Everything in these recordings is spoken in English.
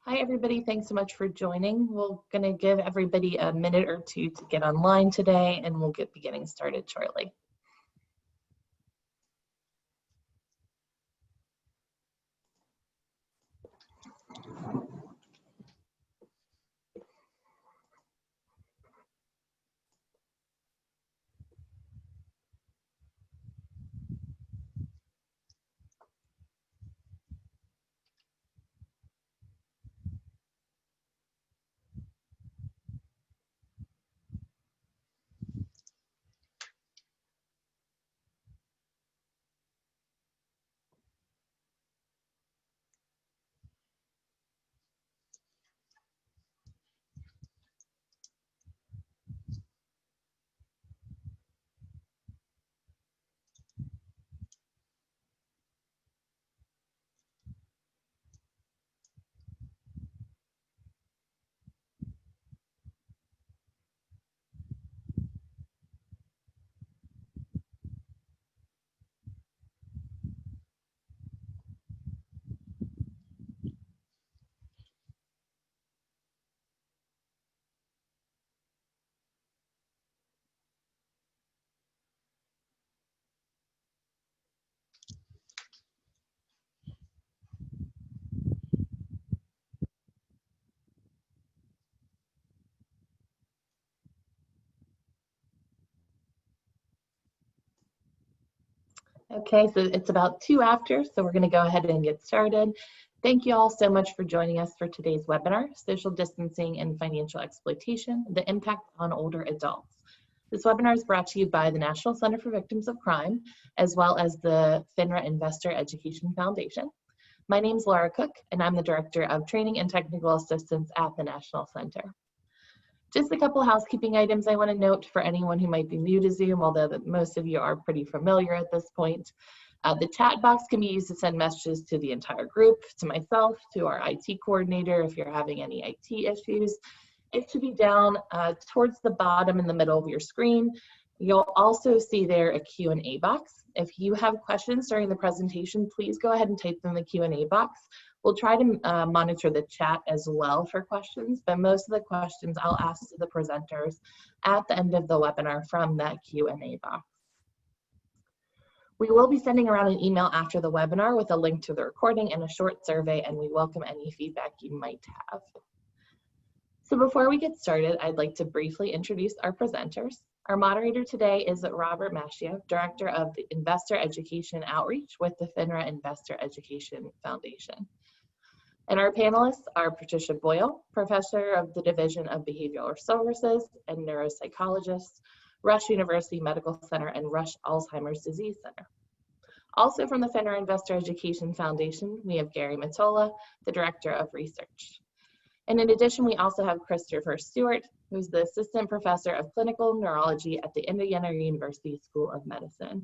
Hi, everybody. Thanks so much for joining. We're going to give everybody a minute or two to get online today, and we'll get beginning started shortly. Okay, so it's about 2 after, so we're going to go ahead and get started. Thank you all so much for joining us for today's webinar, Social Distancing and Financial Exploitation, the Impact on Older Adults. This webinar is brought to you by the National Center for Victims of Crime, as well as the FINRA Investor Education Foundation. My name is Laura Cook, and I'm the Director of Training and Technical Assistance at the National Center. Just a couple housekeeping items I want to note for anyone who might be new to Zoom, although most of you are pretty familiar at this point. The chat box can be used to send messages to the entire group, to myself, to our IT coordinator if you're having any IT issues. It should be down towards the bottom in the middle of your screen. You'll also see there a Q&A box. If you have questions during the presentation, please go ahead and type them in the Q&A box. We'll try to monitor the chat as well for questions, but most of the questions I'll ask to the presenters at the end of the webinar from that Q&A box. We will be sending around an email after the webinar with a link to the recording and a short survey, and we welcome any feedback you might have. So before we get started, I'd like to briefly introduce our presenters. Our moderator today is Robert Maschio, Director of the Investor Education Outreach with the FINRA Investor Education Foundation. And our panelists are Patricia Boyle, Professor of the Division of Behavioral Services and Neuropsychologist, Rush University Medical Center and Rush Alzheimer's Disease Center. Also from the FINRA Investor Education Foundation, we have Gary Matola, the Director of Research. And in addition, we also have Christopher Stewart, who's the Assistant Professor of Clinical Neurology at the Indiana University School of Medicine.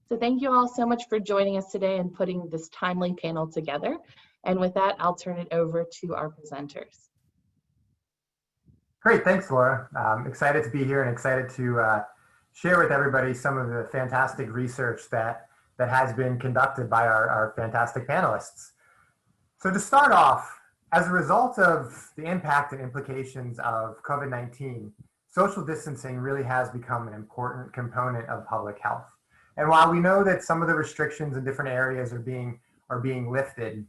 So thank you all so much for joining us today and putting this timely panel together. And with that, I'll turn it over to our presenters. Great, thanks, Laura. I'm excited to be here and excited to share with everybody some of the fantastic research that has been conducted by our fantastic panelists. So to start off, as a result of the impact and implications of COVID-19, social distancing really has become an important component of public health. And while we know that some of the restrictions in different areas are being lifted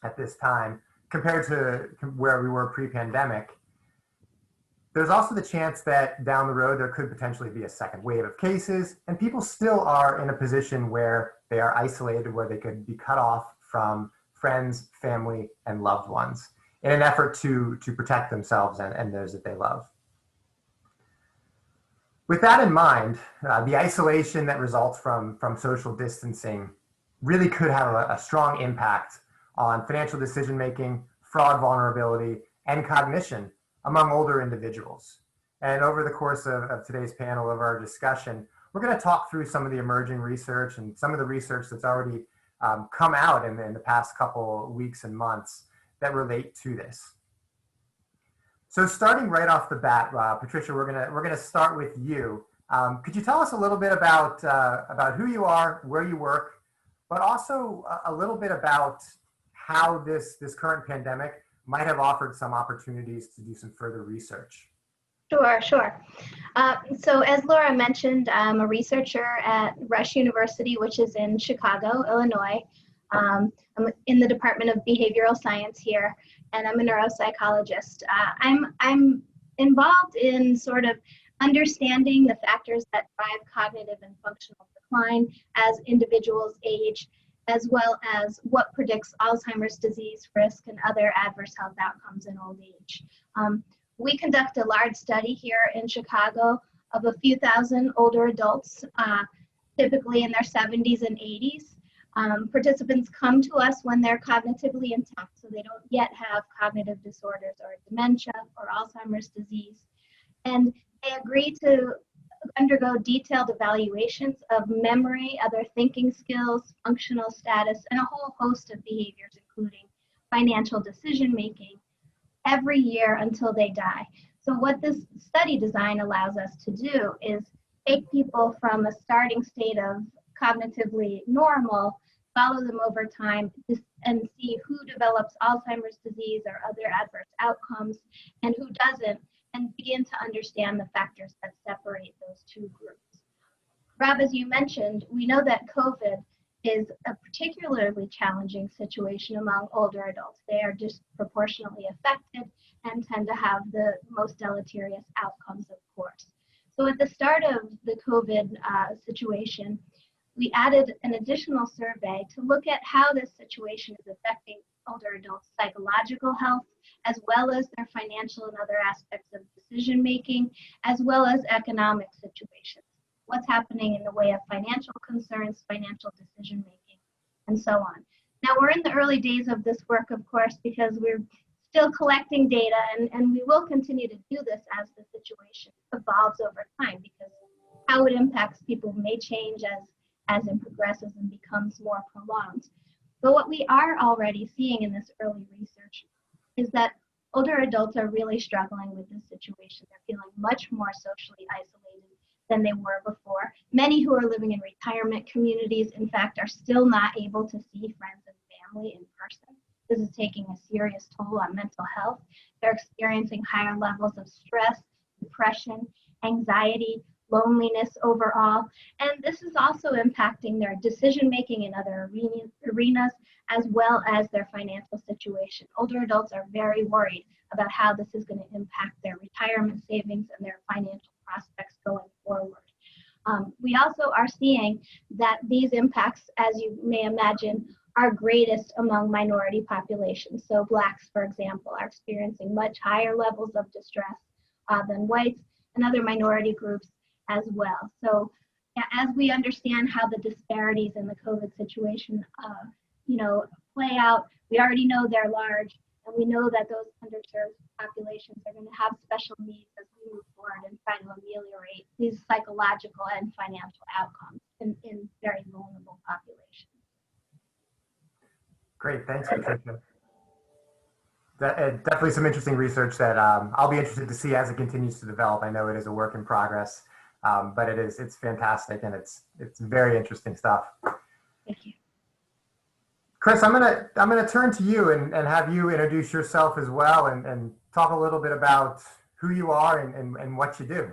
at this time compared to where we were pre-pandemic, there's also the chance that down the road there could potentially be a second wave of cases, and people still are in a position where they are isolated, where they could be cut off from friends, family, and loved ones in an effort to protect themselves and those that they love. With that in mind, the isolation that results from social distancing really could have a strong impact on financial decision-making, fraud vulnerability, and cognition among older individuals. And over the course of today's panel, of our discussion, we're going to talk through some of the emerging research and some of the research that's already come out in the past couple weeks and months that relate to this. So starting right off the bat, Patricia, we're gonna start with you. Could you tell us a little bit about who you are, where you work, but also a little bit about how this current pandemic might have offered some opportunities to do some further research. Sure. So as Laura mentioned, I'm a researcher at Rush University, which is in Chicago, Illinois. I'm in the Department of Behavioral Science here, and I'm a neuropsychologist. I'm involved in sort of understanding the factors that drive cognitive and functional decline as individuals age, as well as what predicts Alzheimer's disease risk and other adverse health outcomes in old age. We conduct a large study here in Chicago of a few thousand older adults, typically in their 70s and 80s. Participants come to us when they're cognitively intact, so they don't yet have cognitive disorders or dementia or Alzheimer's disease. And they agree to undergo detailed evaluations of memory, other thinking skills, functional status, and a whole host of behaviors, including financial decision-making, every year until they die. So what this study design allows us to do is take people from a starting state of cognitively normal, follow them over time, and see who develops Alzheimer's disease or other adverse outcomes and who doesn't, and begin to understand the factors that separate those two groups. Rob, as you mentioned, we know that COVID is a particularly challenging situation among older adults. They are disproportionately affected and tend to have the most deleterious outcomes, of course. So at the start of the COVID situation, we added an additional survey to look at how this situation is affecting older adults' psychological health, as well as their financial and other aspects of decision making, as well as economic situations. What's happening in the way of financial concerns, financial decision making, and so on. Now, we're in the early days of this work, of course, because we're still collecting data, and we will continue to do this as the situation evolves over time, because how it impacts people may change as it progresses and becomes more prolonged. But what we are already seeing in this early research is that older adults are really struggling with this situation. They're feeling much more socially isolated than they were before. Many who are living in retirement communities, in fact, are still not able to see friends and family in person. This is taking a serious toll on mental health. They're experiencing higher levels of stress, depression, anxiety, loneliness overall. And this is also impacting their decision-making in other arenas, as well as their financial situation. Older adults are very worried about how this is going to impact their retirement savings and their financial prospects going forward. We also are seeing that these impacts, as you may imagine, are greatest among minority populations. So Blacks, for example, are experiencing much higher levels of distress than whites and other minority groups as well. So as we understand how the disparities in the COVID situation play out, we already know they're large, and we know that those underserved populations are going to have special needs as we move forward and try to ameliorate these psychological and financial outcomes in very vulnerable populations. Great, thanks, Patricia. Definitely some interesting research that I'll be interested to see as it continues to develop. I know it is a work in progress, but it's fantastic, and it's very interesting stuff. Thank you. Chris, I'm gonna turn to you and have you introduce yourself as well and talk a little bit about who you are and what you do.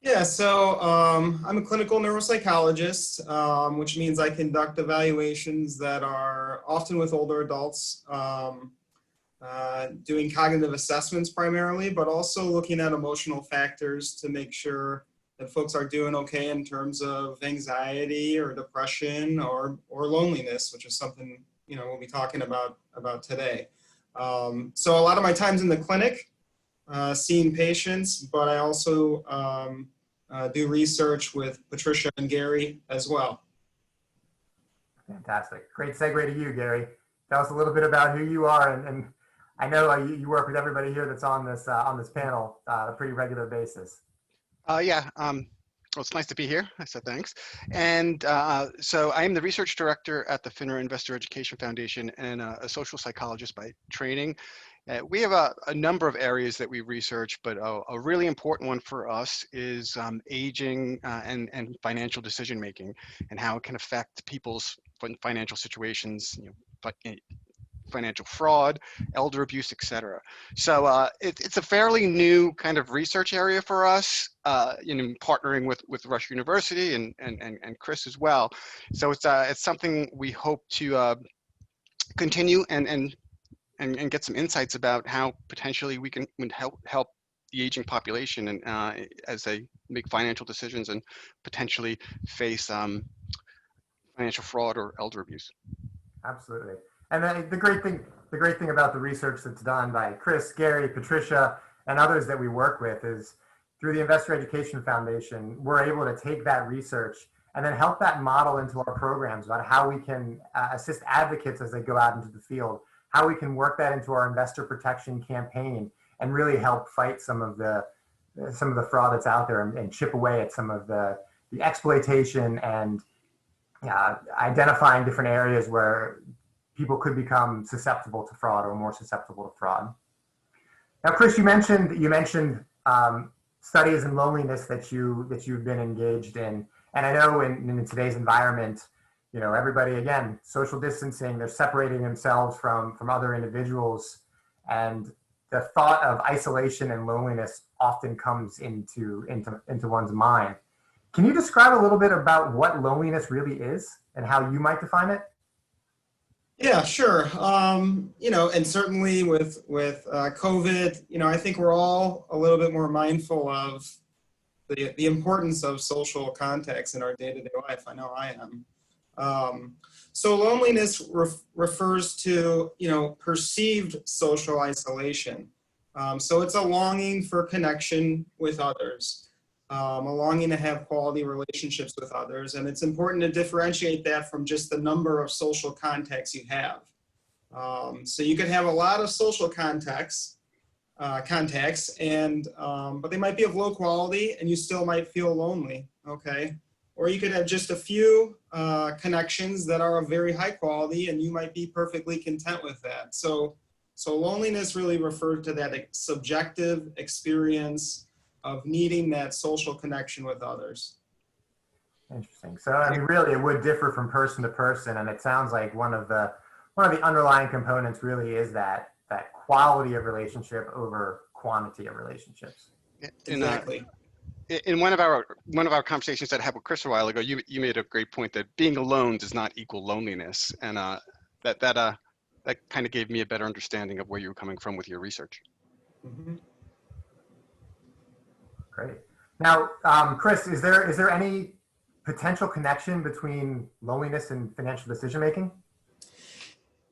Yeah, so I'm a clinical neuropsychologist, which means I conduct evaluations that are often with older adults, doing cognitive assessments primarily, but also looking at emotional factors to make sure that folks are doing okay in terms of anxiety or depression or loneliness, which is something we'll be talking about today. So a lot of my time's in the clinic, seeing patients, but I also do research with Patricia and Gary as well. Fantastic. Great segue to you, Gary. Tell us a little bit about who you are, and I know you work with everybody here that's on this panel on a pretty regular basis. Well, it's nice to be here. I said thanks. And so I am the research director at the FINRA Investor Education Foundation and a social psychologist by training. We have a number of areas that we research, but a really important one for us is aging and financial decision making and how it can affect people's financial situations, financial fraud, elder abuse, etc. So it's a fairly new kind of research area for us, partnering with Rush University and Chris as well. So it's something we hope to continue and get some insights about how potentially we can help the aging population and as they make financial decisions and potentially face financial fraud or elder abuse. Absolutely. And then the great thing about the research that's done by Chris, Gary, Patricia, and others that we work with is through the Investor Education Foundation, we're able to take that research and then help that model into our programs about how we can assist advocates as they go out into the field, how we can work that into our investor protection campaign and really help fight some of the fraud that's out there and chip away at some of the exploitation and identifying different areas where people could become susceptible to fraud or more susceptible to fraud. Now, Chris, you mentioned studies in loneliness that you've been engaged in, and I know in today's environment, everybody, again, social distancing, they're separating themselves from other individuals, and the thought of isolation and loneliness often comes into one's mind. Can you describe a little bit about what loneliness really is and how you might define it? Yeah, sure. And certainly with COVID, I think we're all a little bit more mindful of the importance of social contacts in our day-to-day life. I know I am. So loneliness refers to, perceived social isolation. So it's a longing for connection with others, a longing to have quality relationships with others. And it's important to differentiate that from just the number of social contacts you have. So you could have a lot of social contacts, and but they might be of low quality and you still might feel lonely, okay? Or you could have just a few connections that are of very high quality and you might be perfectly content with that. So loneliness really refers to that subjective experience of needing that social connection with others. Interesting. So I mean, really, it would differ from person to person, and it sounds like one of the underlying components really is that quality of relationship over quantity of relationships. Exactly. In one of our conversations that I had with Chris a while ago, you made a great point that being alone does not equal loneliness, and that kind of gave me a better understanding of where you were coming from with your research. Mm-hmm. Great. Now, Chris, is there any potential connection between loneliness and financial decision making?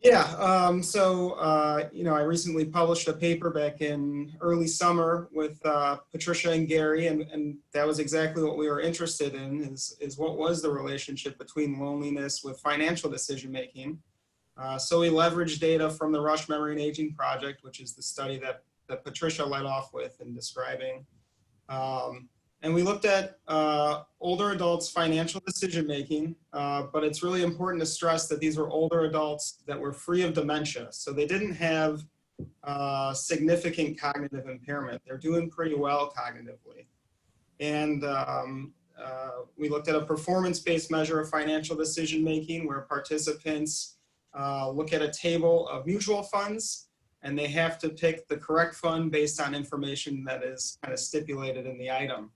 Yeah. I recently published a paper back in early summer with Patricia and Gary, and that was exactly what we were interested in, is what was the relationship between loneliness with financial decision making. So we leveraged data from the Rush Memory and Aging Project, which is the study that Patricia led off with in describing. And we looked at older adults' financial decision-making, but it's really important to stress that these were older adults that were free of dementia. So they didn't have significant cognitive impairment. They're doing pretty well cognitively. And we looked at a performance-based measure of financial decision-making where participants look at a table of mutual funds, and they have to pick the correct fund based on information that is kind of stipulated in the item.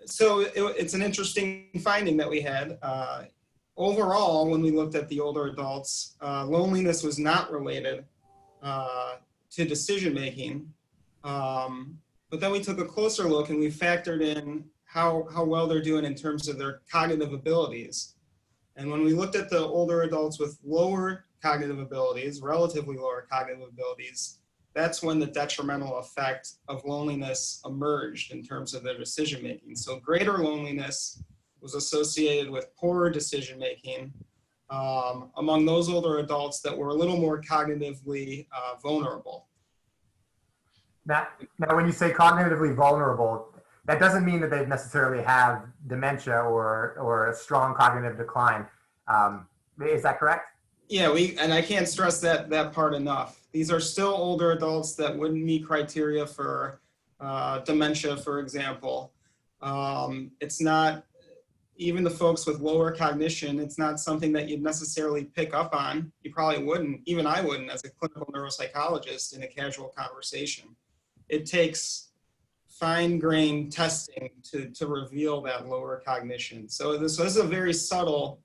So it's an interesting finding that we had. Overall, when we looked at the older adults, loneliness was not related to decision making. But then we took a closer look and we factored in how well they're doing in terms of their cognitive abilities. And when we looked at the older adults with lower cognitive abilities, relatively lower cognitive abilities, that's when the detrimental effect of loneliness emerged in terms of their decision making. So greater loneliness was associated with poorer decision making among those older adults that were a little more cognitively vulnerable. Now, when you say cognitively vulnerable, that doesn't mean that they necessarily have dementia or a strong cognitive decline. Is that correct? Yeah, and I can't stress that part enough. These are still older adults that wouldn't meet criteria for dementia, for example. It's not, even the folks with lower cognition, it's not something that you'd necessarily pick up on. You probably wouldn't, even I wouldn't as a clinical neuropsychologist in a casual conversation. It takes fine-grained testing to reveal that lower cognition. So this is a very subtle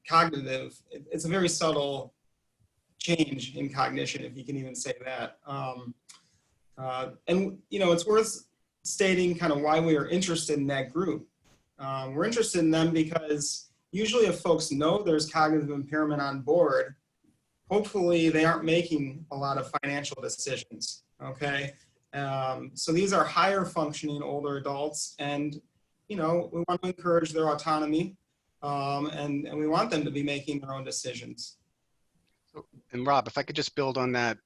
cognitive, it's a very subtle change in cognition, if you can even say that. And it's worth stating kind of why we are interested in that group. We're interested in them because usually if folks know there's cognitive impairment on board, hopefully they aren't making a lot of financial decisions, okay? So these are higher functioning older adults, and we want to encourage their autonomy, and we want them to be making their own decisions. And Rob, if I could just build on that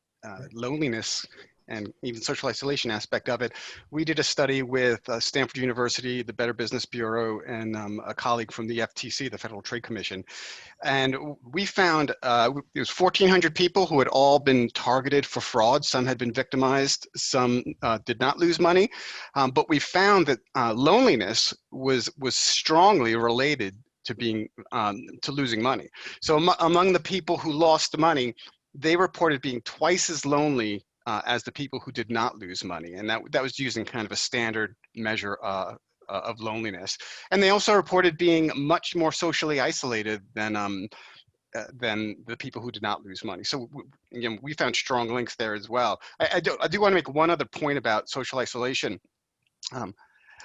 loneliness and even social isolation aspect of it, we did a study with Stanford University, the Better Business Bureau, and a colleague from the FTC, the Federal Trade Commission. And we found there was 1,400 people who had all been targeted for fraud. Some had been victimized, some did not lose money. But we found that loneliness was strongly related to being to losing money. So among the people who lost money, they reported being twice as lonely as the people who did not lose money, and that was using kind of a standard measure of loneliness. And they also reported being much more socially isolated than the people who did not lose money. So we found strong links there as well. I do want to make one other point about social isolation.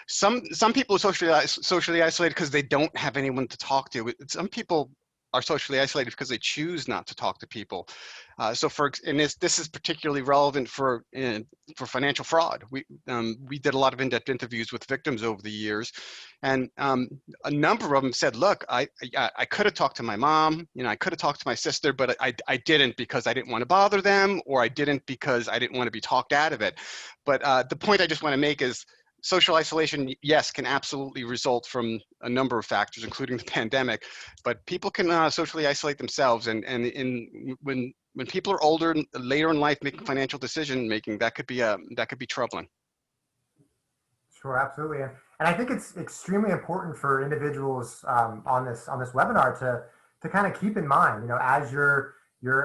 Some people are socially isolated because they don't have anyone to talk to. Some people are socially isolated because they choose not to talk to people. This is particularly relevant for financial fraud. We did a lot of in-depth interviews with victims over the years, and a number of them said, "Look, I could have talked to my mom, I could have talked to my sister, but I didn't because I didn't want to bother them, or I didn't because I didn't want to be talked out of it." But the point I just want to make is, social isolation, yes, can absolutely result from a number of factors, including the pandemic, but people can socially isolate themselves. And when people are older, later in life, making financial decision making, that could be troubling. Sure, absolutely. And I think it's extremely important for individuals on this webinar to kind of keep in mind, as you're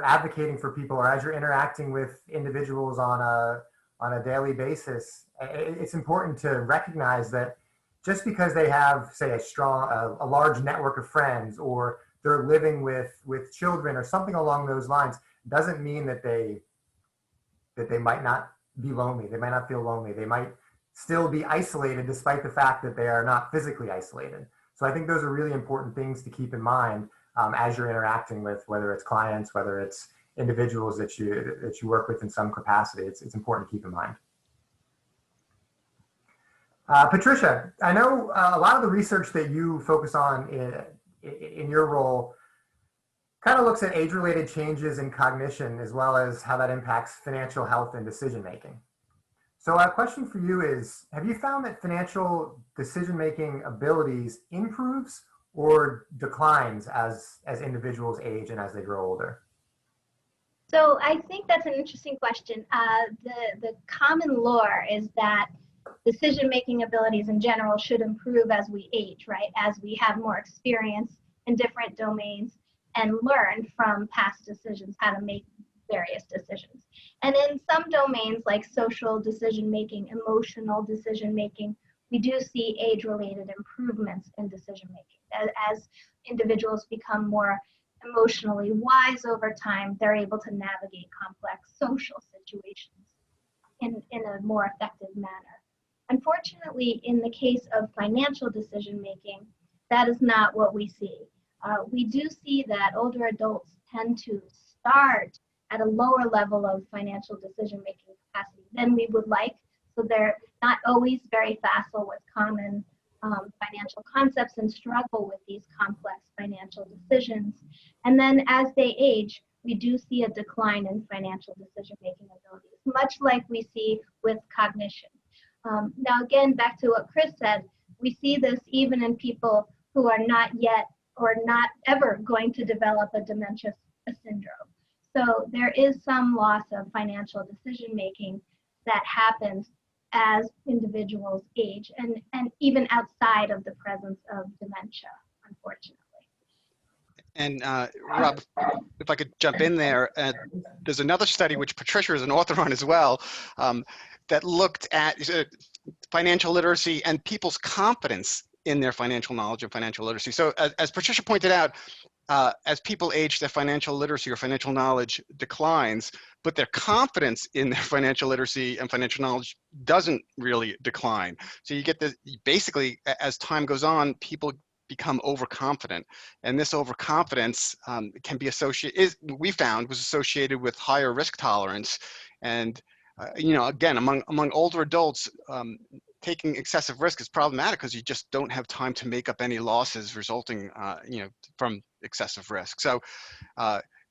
advocating for people, or as you're interacting with individuals on a daily basis, it's important to recognize that just because they have, say, a large network of friends, or they're living with children or something along those lines, doesn't mean that they might not be lonely. They might not feel lonely. They might still be isolated despite the fact that they are not physically isolated. So I think those are really important things to keep in mind as you're interacting with, whether it's clients, whether it's individuals that you work with in some capacity. It's important to keep in mind. Patricia, I know a lot of the research that you focus on in your role kind of looks at age-related changes in cognition, as well as how that impacts financial health and decision-making. So a question for you is, have you found that financial decision-making abilities improves or declines as individuals age and as they grow older? So I think that's an interesting question. The common lore is that decision-making abilities in general should improve as we age, right? As we have more experience in different domains and learn from past decisions how to make various decisions. And in some domains like social decision-making, emotional decision-making, we do see age-related improvements in decision-making. As individuals become more emotionally wise over time, they're able to navigate complex social situations in a more effective manner. Unfortunately, in the case of financial decision-making, that is not what we see. We do see that older adults tend to start at a lower level of financial decision-making capacity than we would like. So they're not always very facile with common financial concepts and struggle with these complex financial decisions. And then as they age, we do see a decline in financial decision-making abilities, much like we see with cognition. Now, again, back to what Chris said, we see this even in people who are not yet or not ever going to develop a dementia syndrome. So there is some loss of financial decision-making that happens as individuals age, and even outside of the presence of dementia, unfortunately. And Rob, if I could jump in there, there's another study which Patricia is an author on as well, that looked at financial literacy and people's confidence in their financial knowledge and financial literacy. So as Patricia pointed out, as people age, their financial literacy or financial knowledge declines, but their confidence in their financial literacy and financial knowledge doesn't really decline. So you get this, basically, as time goes on, people become overconfident, and this overconfidence can be associated, we found, was associated with higher risk tolerance. And again, among older adults, taking excessive risk is problematic because you just don't have time to make up any losses resulting from excessive risk. So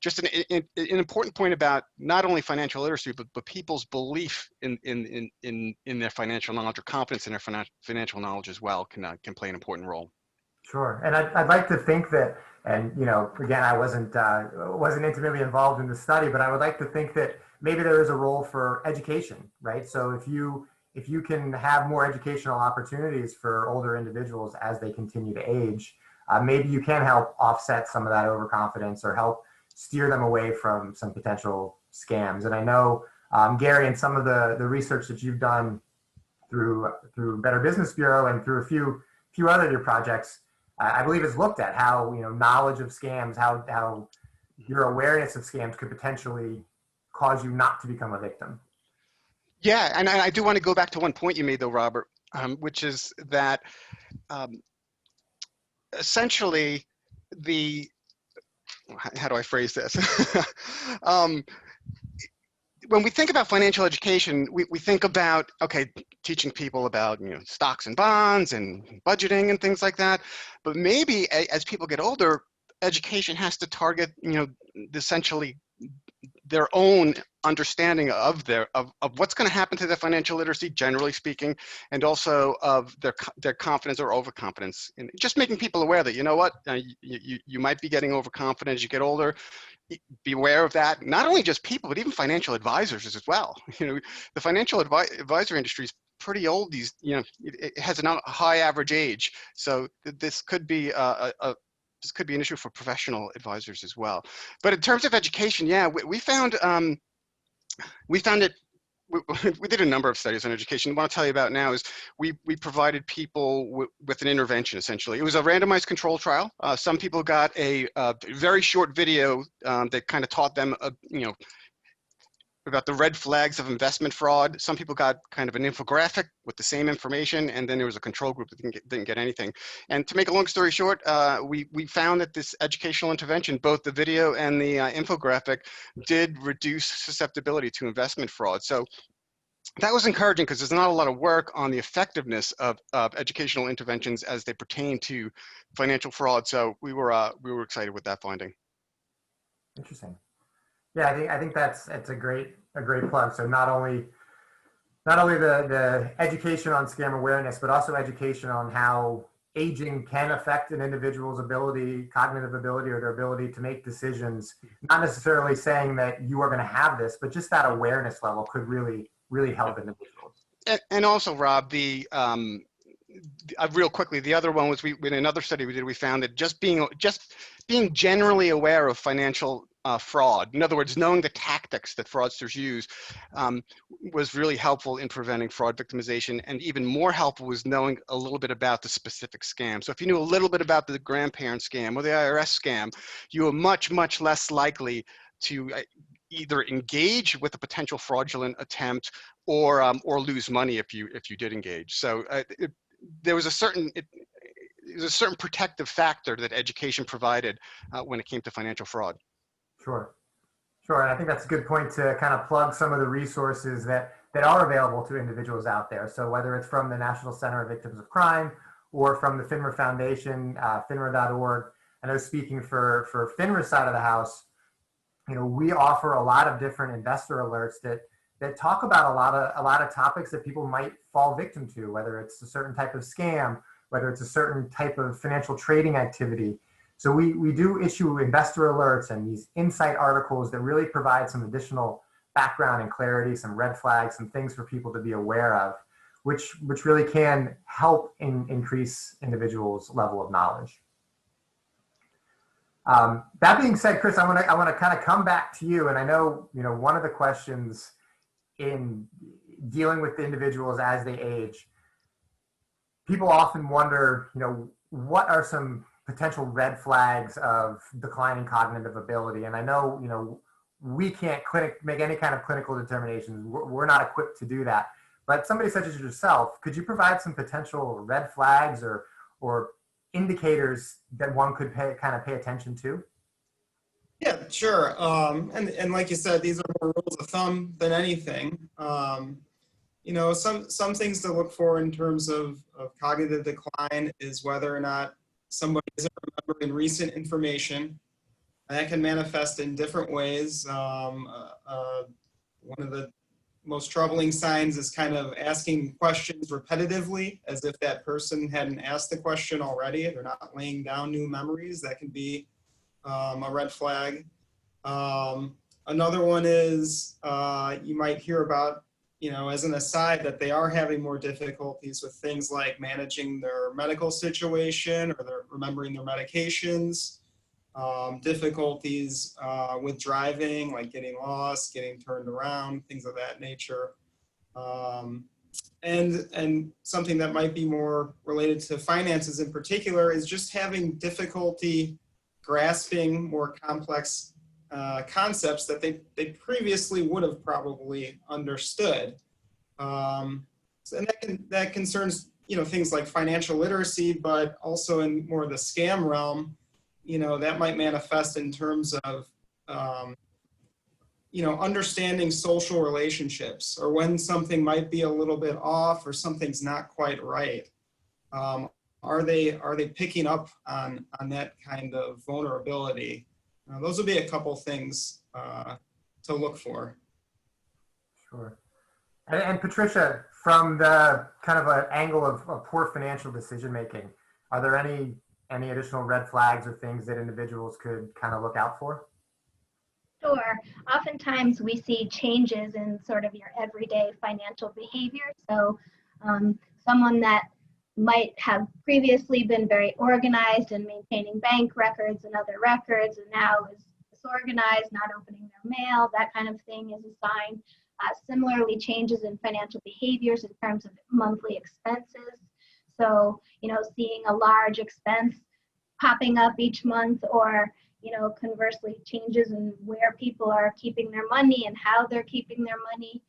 just an important point about not only financial literacy, but people's belief in their financial knowledge, or confidence in their financial knowledge as well, can play an important role. Sure, and I'd like to think that, and again, I wasn't intimately involved in the study, but I would like to think that maybe there is a role for education, right? So if you can have more educational opportunities for older individuals as they continue to age, maybe you can help offset some of that overconfidence or help steer them away from some potential scams. And I know, Gary, and some of the research that you've done through Better Business Bureau and through a few other of your projects, I believe has looked at how knowledge of scams, how your awareness of scams could potentially cause you not to become a victim. Yeah, and I do want to go back to one point you made, though, Robert, which is that essentially how do I phrase this? When we think about financial education, we think about, okay, teaching people about stocks and bonds and budgeting and things like that. But maybe as people get older, education has to target essentially their own understanding of what's going to happen to their financial literacy, generally speaking, and also of their confidence or overconfidence. And just making people aware that, you might be getting overconfident as you get older. Be aware of that. Not only just people, but even financial advisors as well. The financial advisory industry is pretty old. It has a high average age. So this could be this could be an issue for professional advisors as well. But in terms of education, yeah, we found it. We did a number of studies on education. What I'll tell you about now is we provided people with an intervention, essentially. It was a randomized control trial. Some people got a very short video that kind of taught them, about the red flags of investment fraud. Some people got kind of an infographic with the same information, and then there was a control group that didn't get anything. And to make a long story short, we found that this educational intervention, both the video and the infographic, did reduce susceptibility to investment fraud. So that was encouraging because there's not a lot of work on the effectiveness of educational interventions as they pertain to financial fraud. So we were excited with that finding. Interesting. Yeah, I think it's a great plug. So not only the education on scam awareness, but also education on how aging can affect an individual's cognitive ability, or their ability to make decisions. Not necessarily saying that you are going to have this, but just that awareness level could really help individuals. And also, Rob, real quickly, the other one was in another study we did, we found that just being generally aware of financial fraud, in other words, knowing the tactics that fraudsters use, was really helpful in preventing fraud victimization. And even more helpful was knowing a little bit about the specific scam. So if you knew a little bit about the grandparent scam or the IRS scam, you were much, much less likely to either engage with a potential fraudulent attempt or lose money if you did engage. So there was a certain protective factor that education provided when it came to financial fraud. Sure. And I think that's a good point to kind of plug some of the resources that are available to individuals out there. So whether it's from the National Center of Victims of Crime or from the FINRA Foundation, FINRA.org. I know, speaking for FINRA's side of the house, we offer a lot of different investor alerts that talk about a lot of topics that people might fall victim to, whether it's a certain type of scam, whether it's a certain type of financial trading activity. So we do issue investor alerts and these insight articles that really provide some additional background and clarity, some red flags, some things for people to be aware of. which really can help increase individuals' level of knowledge. That being said, Chris, I want to kind of come back to you, and I know one of the questions in dealing with individuals as they age, people often wonder, what are some potential red flags of declining cognitive ability? And I know, we can't make any kind of clinical determinations. We're not equipped to do that. But somebody such as yourself, could you provide some potential red flags or indicators that one could pay attention to? Yeah, sure. And like you said, these are more rules of thumb than anything. Some things to look for in terms of cognitive decline is whether or not somebody isn't remembering recent information. And that can manifest in different ways. One of the most troubling signs is kind of asking questions repetitively as if that person hadn't asked the question already. They're not laying down new memories. That can be a red flag. Another one is you might hear about, as an aside, that they are having more difficulties with things like managing their medical situation or they're remembering their medications, difficulties with driving, like getting lost, getting turned around, things of that nature. And something that might be more related to finances in particular is just having difficulty grasping more complex concepts that they previously would have probably understood. And that concerns, things like financial literacy, but also in more the scam realm, that might manifest in terms of, understanding social relationships or when something might be a little bit off or something's not quite right. Are they picking up on that kind of vulnerability? Those would be a couple things to look for. Sure. And Patricia, from the kind of an angle of poor financial decision making, are there any additional red flags or things that individuals could kind of look out for? Sure. Oftentimes we see changes in sort of your everyday financial behavior. So someone that might have previously been very organized and maintaining bank records and other records and now is disorganized, not opening their mail, that kind of thing is a sign. Similarly, changes in financial behaviors in terms of monthly expenses. So, seeing a large expense popping up each month or, conversely, changes in where people are keeping their money and how they're keeping their money.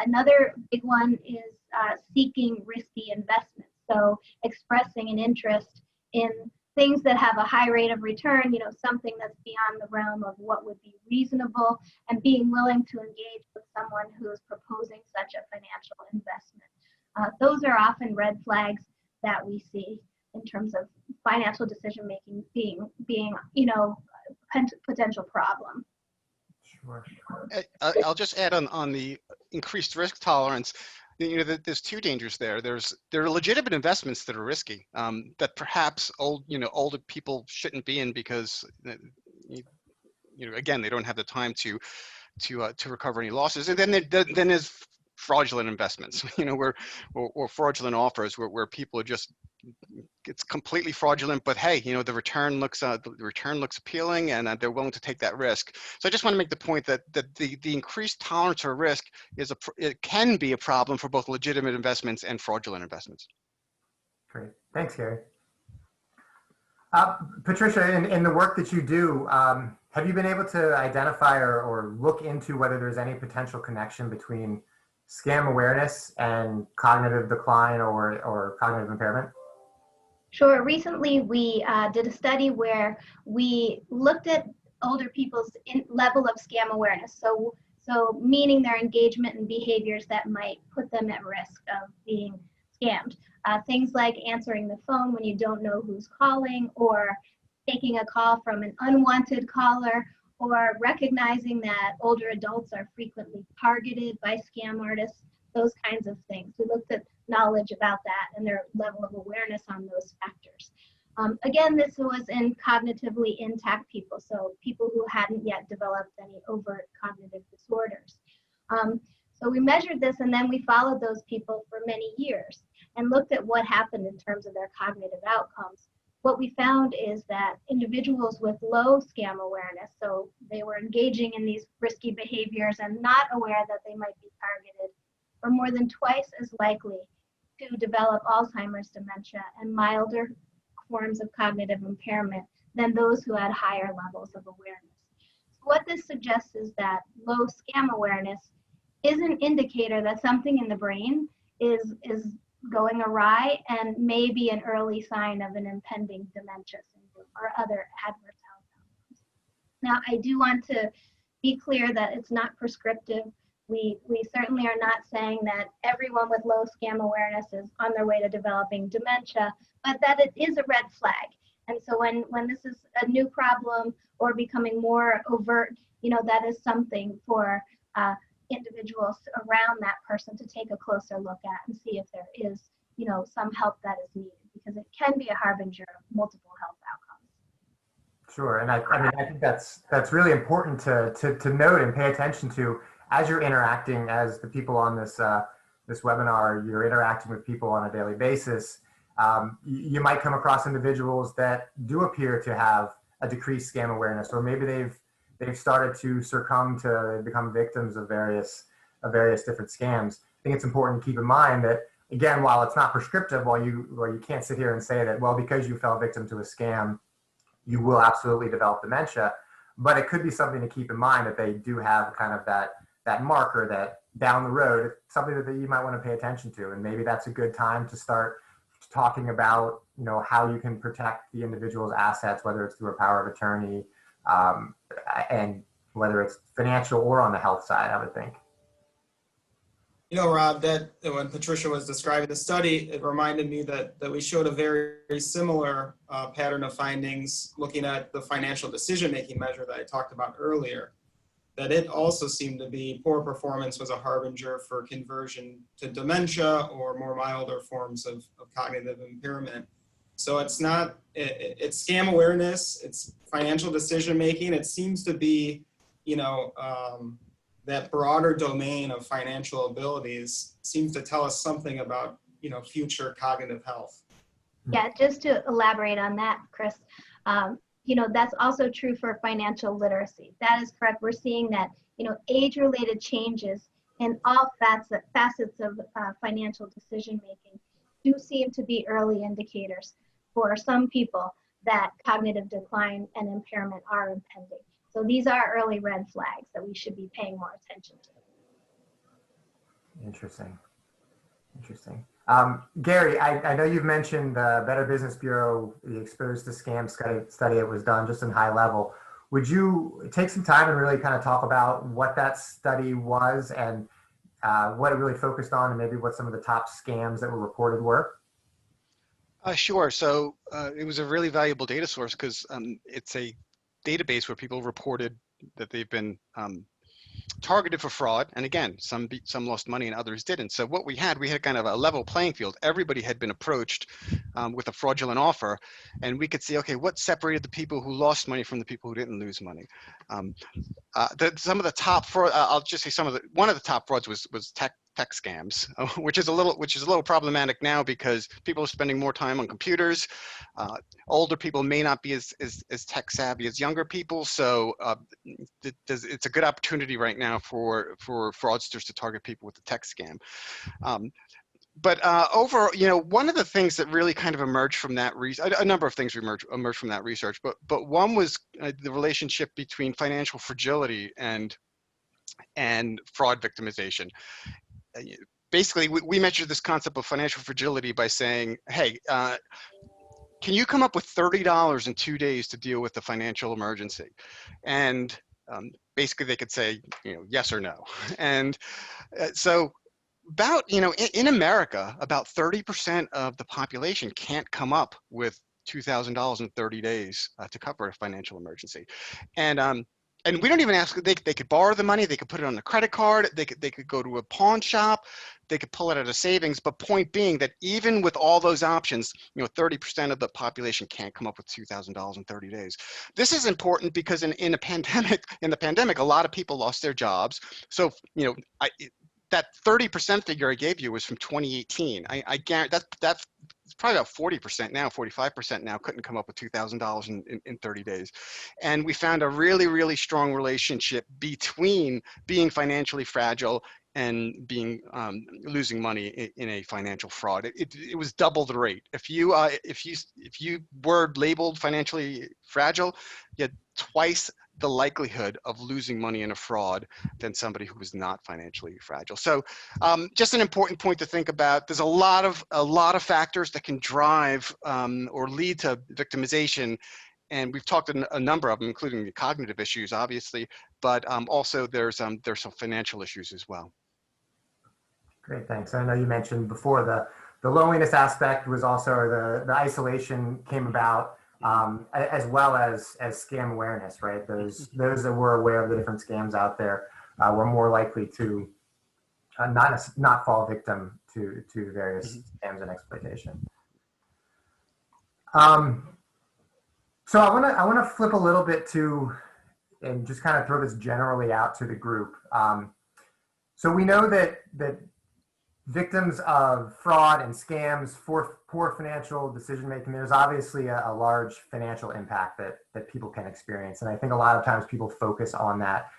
Another big one is seeking risky investments. So expressing an interest in things that have a high rate of return, something that's beyond the realm of what would be reasonable, and being willing to engage with someone who is proposing such a financial investment. Those are often red flags that we see in terms of financial decision making being potential problem. Sure. I'll just add on the increased risk tolerance. There's two dangers there. There are legitimate investments that are risky, that perhaps older people shouldn't be in because again, they don't have the time to recover any losses. And then there's fraudulent investments, or fraudulent offers where people are just, it's completely fraudulent, but hey, the return looks appealing, and they're willing to take that risk. So I just want to make the point that the increased tolerance for risk it can be a problem for both legitimate investments and fraudulent investments. Great, thanks, Gary. Patricia, in the work that you do, have you been able to identify or look into whether there's any potential connection between scam awareness and cognitive decline or cognitive impairment? Sure. Recently, we did a study where we looked at older people's level of scam awareness. So meaning their engagement in behaviors that might put them at risk of being scammed. Things like answering the phone when you don't know who's calling, or taking a call from an unwanted caller, or recognizing that older adults are frequently targeted by scam artists, those kinds of things. We looked at knowledge about that and their level of awareness on those factors. Again, this was in cognitively intact people, so people who hadn't yet developed any overt cognitive disorders. So we measured this, and then we followed those people for many years and looked at what happened in terms of their cognitive outcomes. What we found is that individuals with low scam awareness, so they were engaging in these risky behaviors and not aware that they might be targeted, were more than twice as likely to develop Alzheimer's dementia and milder forms of cognitive impairment than those who had higher levels of awareness. So what this suggests is that low scam awareness is an indicator that something in the brain is going awry and may be an early sign of an impending dementia syndrome or other adverse health outcomes. Now, I do want to be clear that it's not prescriptive. We certainly are not saying that everyone with low scam awareness is on their way to developing dementia, but that it is a red flag. And so when this is a new problem or becoming more overt, that is something for individuals around that person to take a closer look at and see if there is, some help that is needed, because it can be a harbinger of multiple health outcomes. Sure, and I think that's really important to note and pay attention to as you're interacting, as the people on this webinar, you're interacting with people on a daily basis. You might come across individuals that do appear to have a decreased scam awareness, or maybe they've started to succumb to become victims of various different scams. I think it's important to keep in mind that, again, while it's not prescriptive, while you can't sit here and say that, well, because you fell victim to a scam, you will absolutely develop dementia, but it could be something to keep in mind that they do have kind of that marker that down the road, something that you might want to pay attention to. And maybe that's a good time to start talking about, how you can protect the individual's assets, whether it's through a power of attorney, and whether it's financial or on the health side, I would think. Rob, that when Patricia was describing the study, it reminded me that we showed a very, very similar pattern of findings looking at the financial decision-making measure that I talked about earlier, that it also seemed to be poor performance was a harbinger for conversion to dementia or more milder forms of cognitive impairment. So it's scam awareness, it's financial decision-making. It seems to be, that broader domain of financial abilities seems to tell us something about, future cognitive health. Yeah, just to elaborate on that, Chris, that's also true for financial literacy. That is correct. We're seeing that, age-related changes in all facets of financial decision-making do seem to be early indicators for some people that cognitive decline and impairment are impending. So these are early red flags that we should be paying more attention to. Interesting. Gary, I know you've mentioned the Better Business Bureau, the Exposed to Scam study that was done just in high level. Would you take some time and really kind of talk about what that study was and what it really focused on, and maybe what some of the top scams that were reported were? Sure. So it was a really valuable data source because it's a database where people reported that they've been targeted for fraud, and again, some lost money and others didn't. So what we had kind of a level playing field. Everybody had been approached with a fraudulent offer, and we could see, okay, what separated the people who lost money from the people who didn't lose money. Some of the top fraud, I'll just say one of the top frauds was tech scams, which is a little problematic now because people are spending more time on computers. Older people may not be as tech savvy as younger people, so it's a good opportunity right now for fraudsters to target people with the tech scam. But one of the things that really kind of emerged from that research, a number of things emerged from that research, but one was the relationship between financial fragility and fraud victimization. Basically, we measured this concept of financial fragility by saying, hey, can you come up with $30 in 2 days to deal with the financial emergency? And basically they could say, yes or no. And so about, in America, about 30% of the population can't come up with $2,000 in 30 days to cover a financial emergency. And we don't even ask, they could borrow the money, they could put it on a credit card, they could go to a pawn shop, they could pull it out of savings. But point being that even with all those options, 30% of the population can't come up with $2,000 in 30 days. This is important because in the pandemic, a lot of people lost their jobs. So, that 30% figure I gave you was from 2018. I guarantee that's probably about 40% now, 45% now couldn't come up with $2,000 in 30 days. And we found a really, really strong relationship between being financially fragile and being losing money in a financial fraud. It was double the rate. If you were labeled financially fragile, you had twice the likelihood of losing money in a fraud than somebody who was not financially fragile. So just an important point to think about. There's a lot of factors that can drive or lead to victimization. And we've talked a number of them, including the cognitive issues, obviously, but also there's some financial issues as well. Great, thanks. I know you mentioned before the loneliness aspect was also, or the isolation came about, as well as scam awareness, right? Those that were aware of the different scams out there were more likely to not fall victim to various scams and exploitation. So I want to flip a little bit to, and just kind of throw this generally out to the group. So we know that victims of fraud and scams, for poor financial decision making, there's obviously a large financial impact that people can experience. And I think a lot of times people focus on that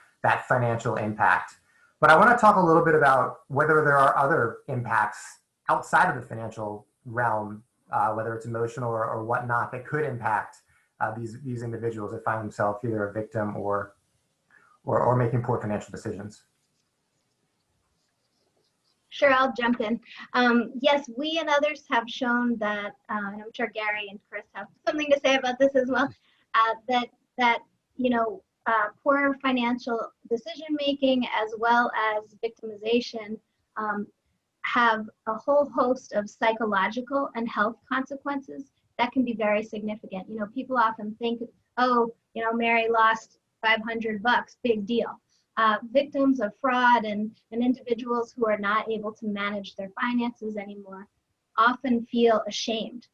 financial impact. But I want to talk a little bit about whether there are other impacts outside of the financial realm, whether it's emotional or whatnot, that could impact these individuals that find themselves either a victim or making poor financial decisions. Sure, I'll jump in. Yes, we and others have shown that, and I'm sure Gary and Chris have something to say about this as well, that poor financial decision making as well as victimization have a whole host of psychological and health consequences that can be very significant. People often think, oh, Mary lost $500, big deal. Victims of fraud and individuals who are not able to manage their finances anymore often feel ashamed.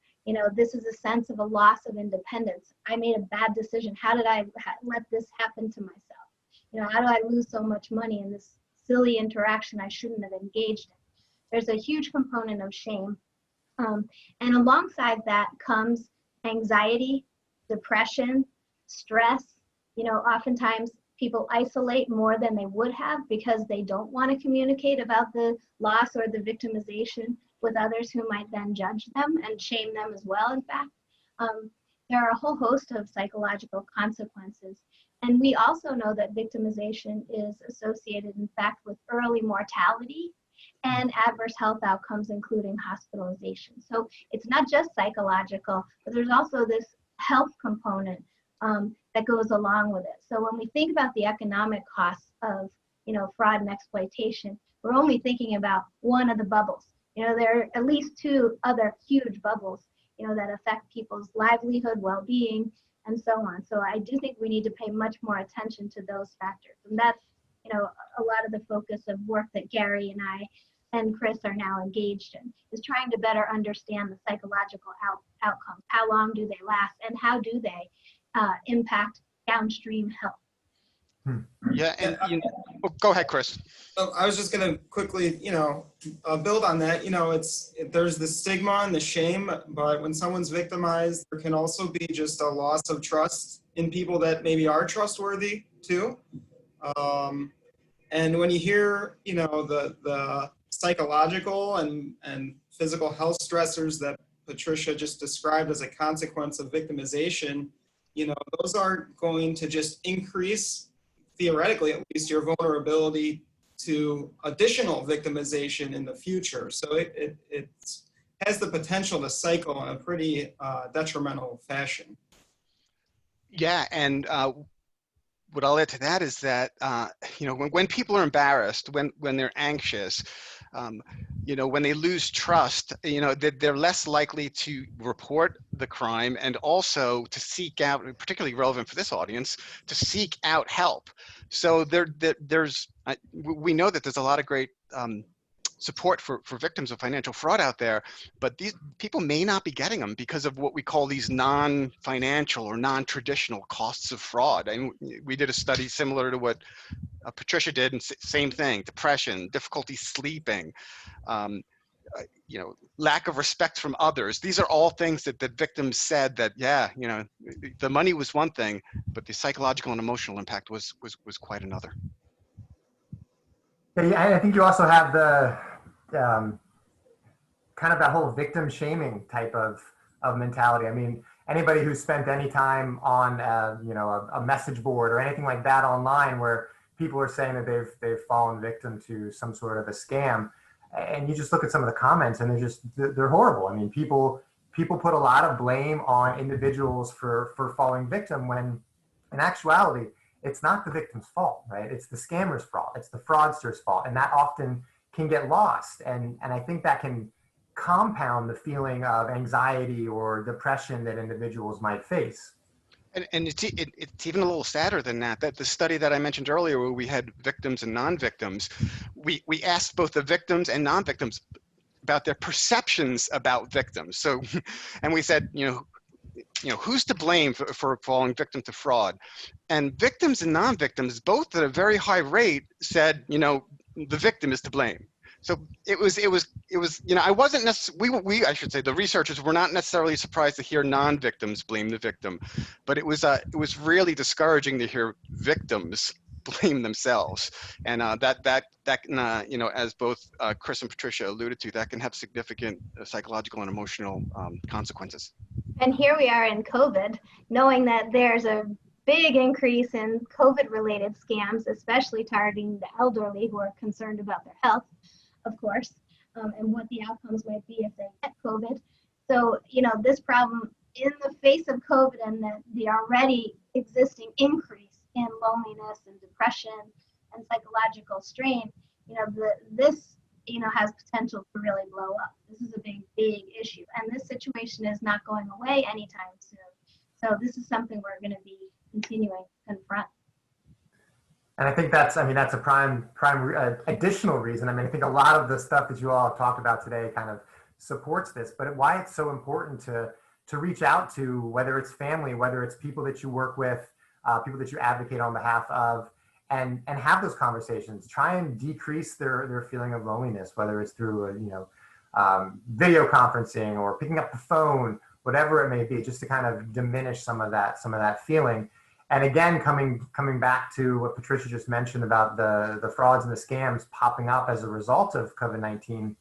This is a sense of a loss of independence. I made a bad decision. How did I let this happen to myself? How do I lose so much money in this silly interaction I shouldn't have engaged in? There's a huge component of shame. And alongside that comes anxiety, depression, stress. Oftentimes people isolate more than they would have because they don't want to communicate about the loss or the victimization with others who might then judge them and shame them as well, in fact. There are a whole host of psychological consequences. And we also know that victimization is associated, in fact, with early mortality and adverse health outcomes, including hospitalization. So it's not just psychological, but there's also this health component that goes along with it. So when we think about the economic costs of, fraud and exploitation, we're only thinking about one of the bubbles. There are at least two other huge bubbles, that affect people's livelihood, well-being, and so on. So I do think we need to pay much more attention to those factors. And that's, a lot of the focus of work that Gary and I and Chris are now engaged in, is trying to better understand the psychological outcomes. How long do they last, and how do they impact downstream health? Yeah, and go ahead, Chris. I was just going to quickly, build on that. There's the stigma and the shame, but when someone's victimized, there can also be just a loss of trust in people that maybe are trustworthy too. And when you hear, the psychological and physical health stressors that Patricia just described as a consequence of victimization, those are going to just increase, theoretically at least, your vulnerability to additional victimization in the future. So it has the potential to cycle in a pretty detrimental fashion. Yeah, and what I'll add to that is that, when people are embarrassed, when they're anxious, when they lose trust, they're less likely to report the crime, and also to seek out, particularly relevant for this audience, to seek out help. So we know that there's a lot of great support for victims of financial fraud out there, but these people may not be getting them because of what we call these non-financial or non-traditional costs of fraud. And we did a study similar to what Patricia did, and same thing: depression, difficulty sleeping, lack of respect from others. These are all things that the victims said that, yeah, the money was one thing, but the psychological and emotional impact was quite another. Yeah, I think you also have the kind of that whole victim shaming type of mentality. I mean, anybody who's spent any time on a message board or anything like that online where people are saying that they've fallen victim to some sort of a scam, and you just look at some of the comments and they're horrible. I mean, people put a lot of blame on individuals for falling victim, when in actuality it's not the victim's fault, right? It's the scammer's fault. It's the fraudster's fault. And that often can get lost. And I think that can compound the feeling of anxiety or depression that individuals might face. And it's even a little sadder than that. That the study that I mentioned earlier, where we had victims and non-victims, we asked both the victims and non-victims about their perceptions about victims. So, and we said, who's to blame for falling victim to fraud? And victims and non-victims, both at a very high rate, said, the victim is to blame. So it was, I wasn't necessarily, I should say, the researchers were not necessarily surprised to hear non-victims blame the victim, but it was really discouraging to hear victims blame themselves. And that as both Chris and Patricia alluded to, that can have significant psychological and emotional consequences. And here we are in COVID, knowing that there's a big increase in COVID-related scams, especially targeting the elderly who are concerned about their health, of course, and what the outcomes might be if they get COVID. So, this problem in the face of COVID and the already existing increase in loneliness and depression and psychological strain, this has potential to really blow up. This is a big issue, and this situation is not going away anytime soon. So this is something we're going to be continuing to confront. And I think that's a prime additional reason. I mean, I think a lot of the stuff that you all have talked about today kind of supports this, but why it's so important to reach out to, whether it's family, whether it's people that you work with, people that you advocate on behalf of, and have those conversations. Try and decrease their feeling of loneliness, whether it's through video conferencing or picking up the phone, whatever it may be, just to kind of diminish some of that feeling. And again, coming back to what Patricia just mentioned about the frauds and the scams popping up as a result of COVID-19,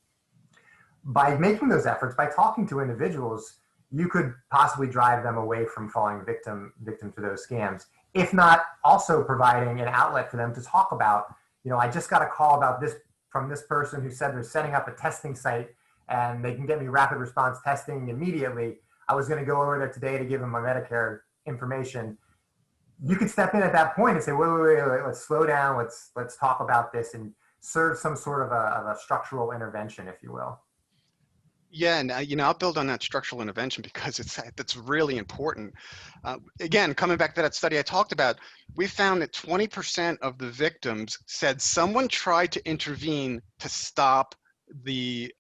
by making those efforts, by talking to individuals, you could possibly drive them away from falling victim to those scams. If not, also providing an outlet for them to talk about, I just got a call about this from this person who said they're setting up a testing site and they can get me rapid response testing immediately. I was going to go over there today to give them my Medicare information. You could step in at that point and say, wait, let's slow down. Let's talk about this and serve some sort of a structural intervention, if you will. Yeah, and I'll build on that structural intervention because that's really important. Again, coming back to that study I talked about, we found that 20% of the victims said someone tried to intervene to stop the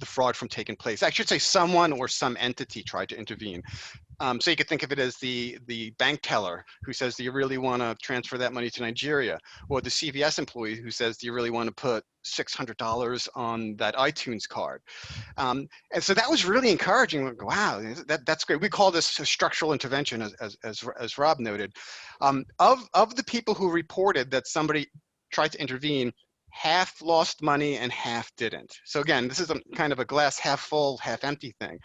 fraud from taking place. I should say someone or some entity tried to intervene. So you could think of it as the bank teller who says, do you really want to transfer that money to Nigeria? Or the CVS employee who says, do you really want to put $600 on that iTunes card? And so that was really encouraging. Like, wow, that's great. We call this a structural intervention, as Rob noted. Of the people who reported that somebody tried to intervene, half lost money and half didn't. So again, this is kind of a glass half full, half empty thing.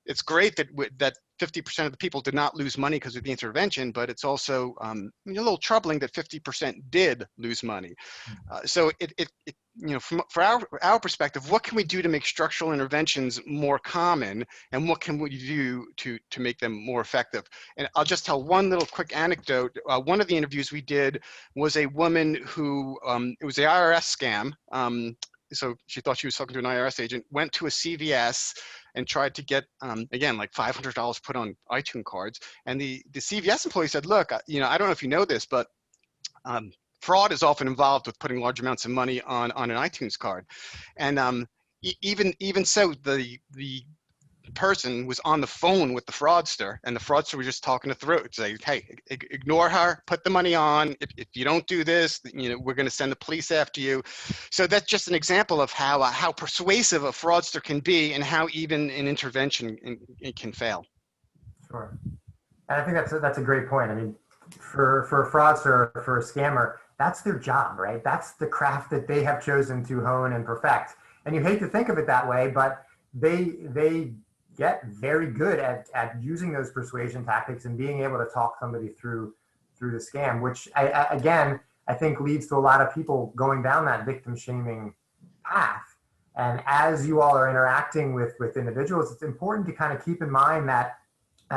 It's great that 50% of the people did not lose money because of the intervention, but it's also a little troubling that 50% did lose money. So from our perspective, what can we do to make structural interventions more common, and what can we do to make them more effective? And I'll just tell one little quick anecdote. One of the interviews we did was a woman who, it was the IRS scam. So she thought she was talking to an IRS agent, went to a CVS and tried to get, again, like $500 put on iTunes cards. And the CVS employee said, look, I don't know if you know this, but fraud is often involved with putting large amounts of money on an iTunes card. And even so, the person was on the phone with the fraudster, and the fraudster was just talking her through it, say, hey, ignore her, put the money on. If you don't do this, we're going to send the police after you. So that's just an example of how persuasive a fraudster can be, and how even an intervention it can fail. Sure. And I think that's a great point. I mean, for a fraudster, for a scammer, that's their job, right? That's the craft that they have chosen to hone and perfect. And you hate to think of it that way, but they get very good at using those persuasion tactics and being able to talk somebody through the scam, which again, I think leads to a lot of people going down that victim shaming path. And as you all are interacting with individuals, it's important to kind of keep in mind that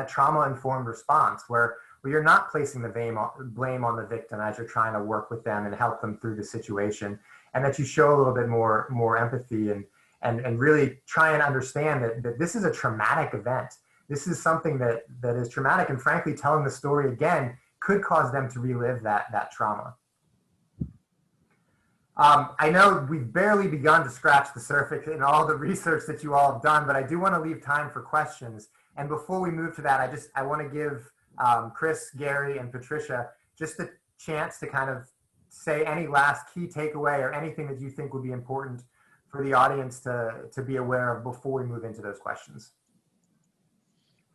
trauma-informed response where you're not placing the blame on the victim as you're trying to work with them and help them through the situation, and that you show a little bit more empathy and really try and understand that this is a traumatic event. This is something that is traumatic, and frankly, telling the story again could cause them to relive that trauma. I know we've barely begun to scratch the surface in all the research that you all have done, but I do want to leave time for questions. And before we move to that, I want to give Chris, Gary, and Patricia just a chance to kind of say any last key takeaway or anything that you think would be important for the audience to be aware of before we move into those questions.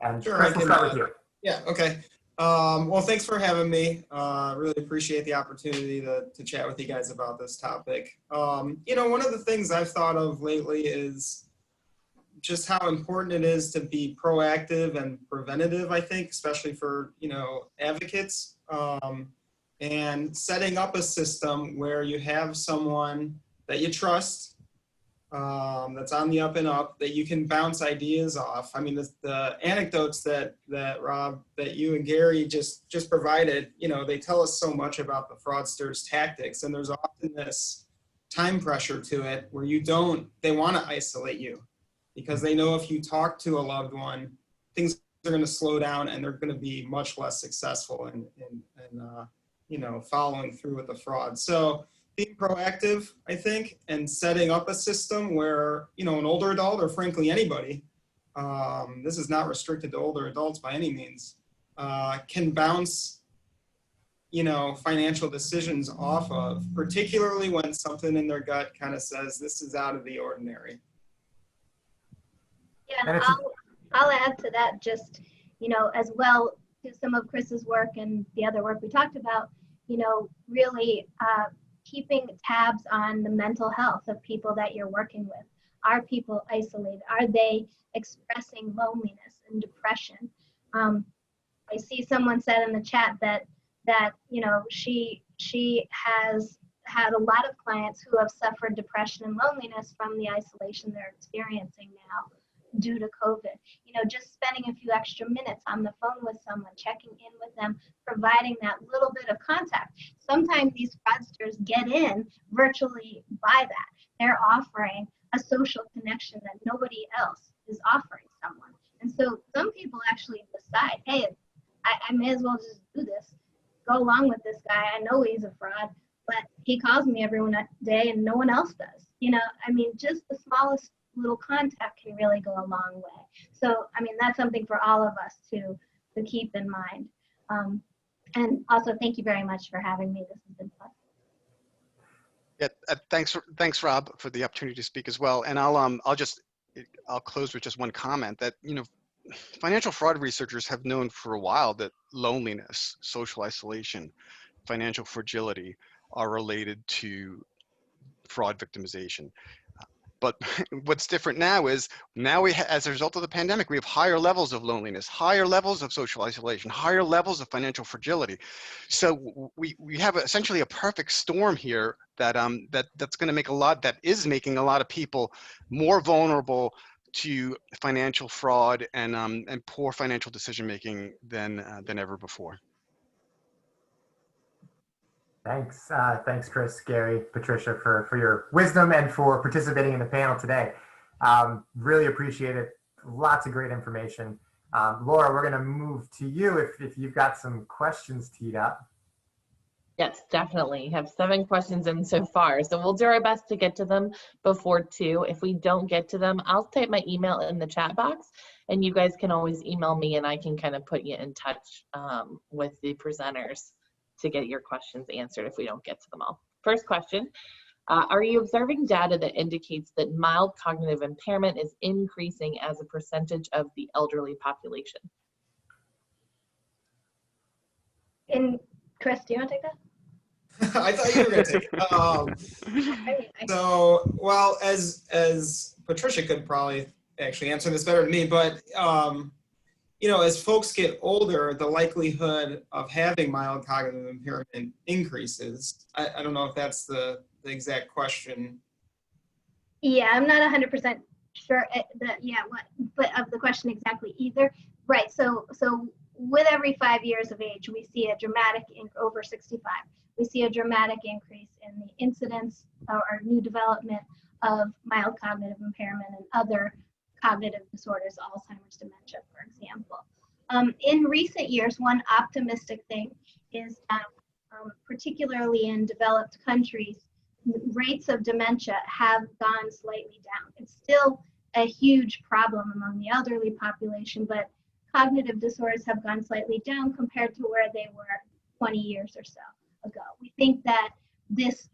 And Sure, Chris, we'll start with you. Yeah, okay. Well, thanks for having me. Really appreciate the opportunity to chat with you guys about this topic. One of the things I've thought of lately is just how important it is to be proactive and preventative, I think, especially for, advocates, and setting up a system where you have someone that you trust, that's on the up and up, that you can bounce ideas off. I mean, the anecdotes that Rob, that you and Gary just provided, they tell us so much about the fraudsters' tactics, and there's often this time pressure to it where they want to isolate you because they know if you talk to a loved one, things are going to slow down and they're going to be much less successful in following through with the fraud. So being proactive, I think, and setting up a system where, an older adult, or frankly anybody, this is not restricted to older adults by any means, can bounce, financial decisions off of, particularly when something in their gut kind of says this is out of the ordinary. Yeah, and I'll add to that just, as well to some of Chris's work and the other work we talked about, really keeping tabs on the mental health of people that you're working with. Are people isolated? Are they expressing loneliness and depression? I see someone said in the chat that she has had a lot of clients who have suffered depression and loneliness from the isolation they're experiencing now due to COVID. Just spending a few extra minutes on the phone with someone, checking in with them, providing that little bit of contact. Sometimes these fraudsters get in virtually by that. They're offering a social connection that nobody else is offering someone. And so some people actually decide, hey, I may as well just do this, go along with this guy. I know he's a fraud, but he calls me every day and no one else does. Just the smallest little contact can really go a long way. So, that's something for all of us to keep in mind. And also, thank you very much for having me. This has been fun. Yeah, thanks, Rob, for the opportunity to speak as well. And I'll close with just one comment that, financial fraud researchers have known for a while that loneliness, social isolation, financial fragility are related to fraud victimization. But what's different now is as a result of the pandemic, we have higher levels of loneliness, higher levels of social isolation, higher levels of financial fragility. So we have essentially a perfect storm here that's going to that is making a lot of people more vulnerable to financial fraud and poor financial decision making than ever before. Thanks, Chris, Gary, Patricia, for your wisdom and for participating in the panel today. Really appreciate it. Lots of great information. Laura, we're going to move to you if you've got some questions teed up. Yes, definitely. Have 7 questions in so far. So we'll do our best to get to them before 2. If we don't get to them, I'll type my email in the chat box, and you guys can always email me and I can kind of put you in touch with the presenters to get your questions answered if we don't get to them all. First question, are you observing data that indicates that mild cognitive impairment is increasing as a percentage of the elderly population? And Chris, do you want to take that? I thought you were going to take it. So, well, as Patricia could probably actually answer this better than me, but you know, as folks get older, the likelihood of having mild cognitive impairment increases. I don't know if that's the exact question. Yeah, I'm not 100% sure but of the question exactly either. Right. So with every 5 years of age, we see a dramatic over 65. We see a dramatic increase in the incidence or new development of mild cognitive impairment and other cognitive disorders, Alzheimer's, dementia, for example. In recent years, one optimistic thing is that, particularly in developed countries, rates of dementia have gone slightly down. It's still a huge problem among the elderly population, but cognitive disorders have gone slightly down compared to where they were 20 years or so ago. We think that this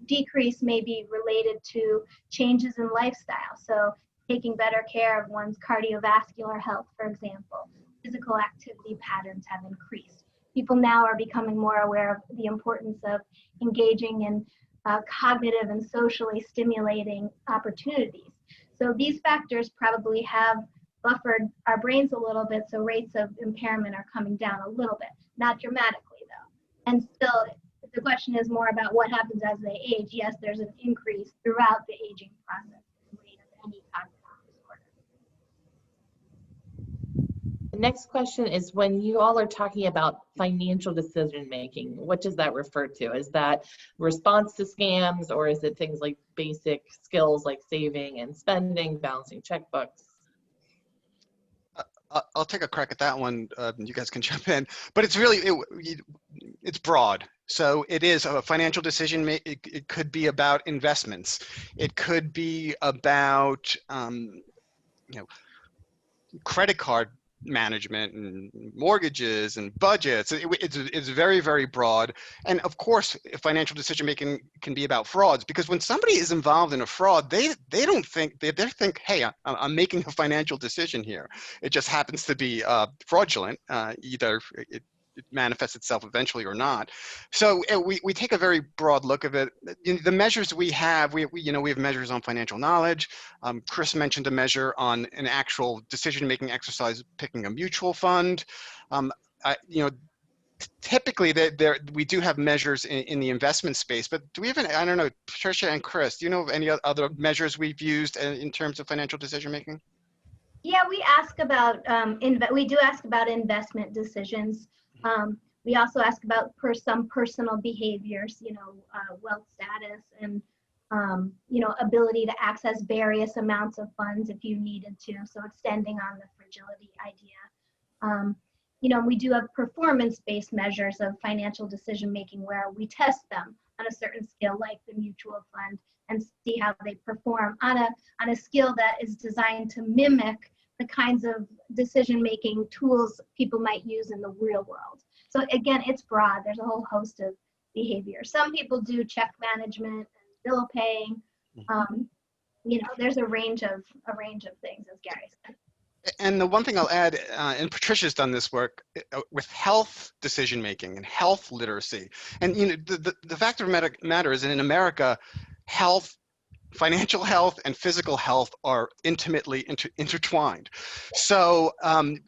decrease may be related to changes in lifestyle. So taking better care of one's cardiovascular health, for example. Physical activity patterns have increased. People now are becoming more aware of the importance of engaging in cognitive and socially stimulating opportunities. So these factors probably have buffered our brains a little bit, so rates of impairment are coming down a little bit, not dramatically though. And still, the question is more about what happens as they age. Yes, there's an increase throughout the aging process in the rate of any cognitive disorder. The next question is, when you all are talking about financial decision making, what does that refer to? Is that response to scams, or is it things like basic skills like saving and spending, balancing checkbooks? I'll take a crack at that one. You guys can jump in, but it's really, it's broad. So it is a financial decision. It could be about investments. It could be about, credit card management and mortgages and budgets. It's very, very broad. And of course, financial decision making can be about frauds, because when somebody is involved in a fraud, they don't think, they think, hey, I'm making a financial decision here. It just happens to be fraudulent. Either it manifests itself eventually or not. So we take a very broad look of it. The measures we have, we have measures on financial knowledge. Chris mentioned a measure on an actual decision-making exercise, picking a mutual fund. Typically we do have measures in the investment space, but do we have I don't know, Patricia and Chris, do you know of any other measures we've used in terms of financial decision-making? Yeah, we ask about, we do ask about investment decisions. We also ask about some personal behaviors, wealth status and, ability to access various amounts of funds if you needed to. So extending on the fragility idea. We do have performance-based measures of financial decision-making where we test them on a certain scale, like the mutual fund, and see how they perform on a scale that is designed to mimic the kinds of decision-making tools people might use in the real world. So again, it's broad. There's a whole host of behaviors. Some people do check management and bill paying. There's a range of things, as Gary said. And the one thing I'll add, and Patricia's done this work with health decision-making and health literacy. And the fact of the matter is that in America, financial health and physical health are intimately intertwined. So, and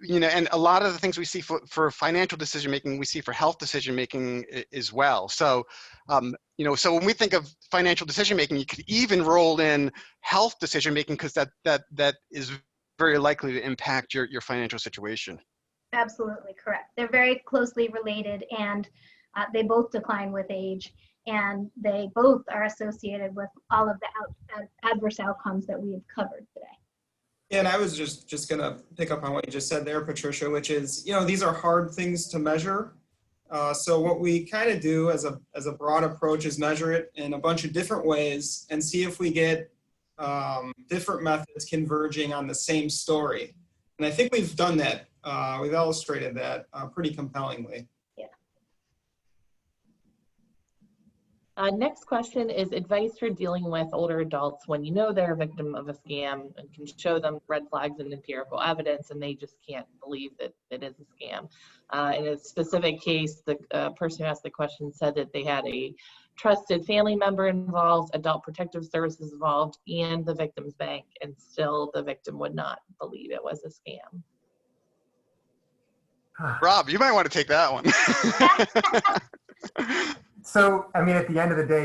a lot of the things we see for financial decision-making, we see for health decision-making as well. So, so when we think of financial decision-making, you could even roll in health decision-making, because that is very likely to impact your financial situation. Absolutely correct. They're very closely related, and they both decline with age. And they both are associated with all of the adverse outcomes that we have covered today. Yeah, and I was just going to pick up on what you just said there, Patricia, which is, these are hard things to measure. So what we kind of do as a broad approach is measure it in a bunch of different ways and see if we get different methods converging on the same story. And I think we've done that. We've illustrated that pretty compellingly. Next question is advice for dealing with older adults when you know they're a victim of a scam and can show them red flags and empirical evidence and they just can't believe that it is a scam. In a specific case, the person who asked the question said that they had a trusted family member involved, adult protective services involved, and the victim's bank, and still the victim would not believe it was a scam. Rob, you might want to take that one. So, I mean, at the end of the day,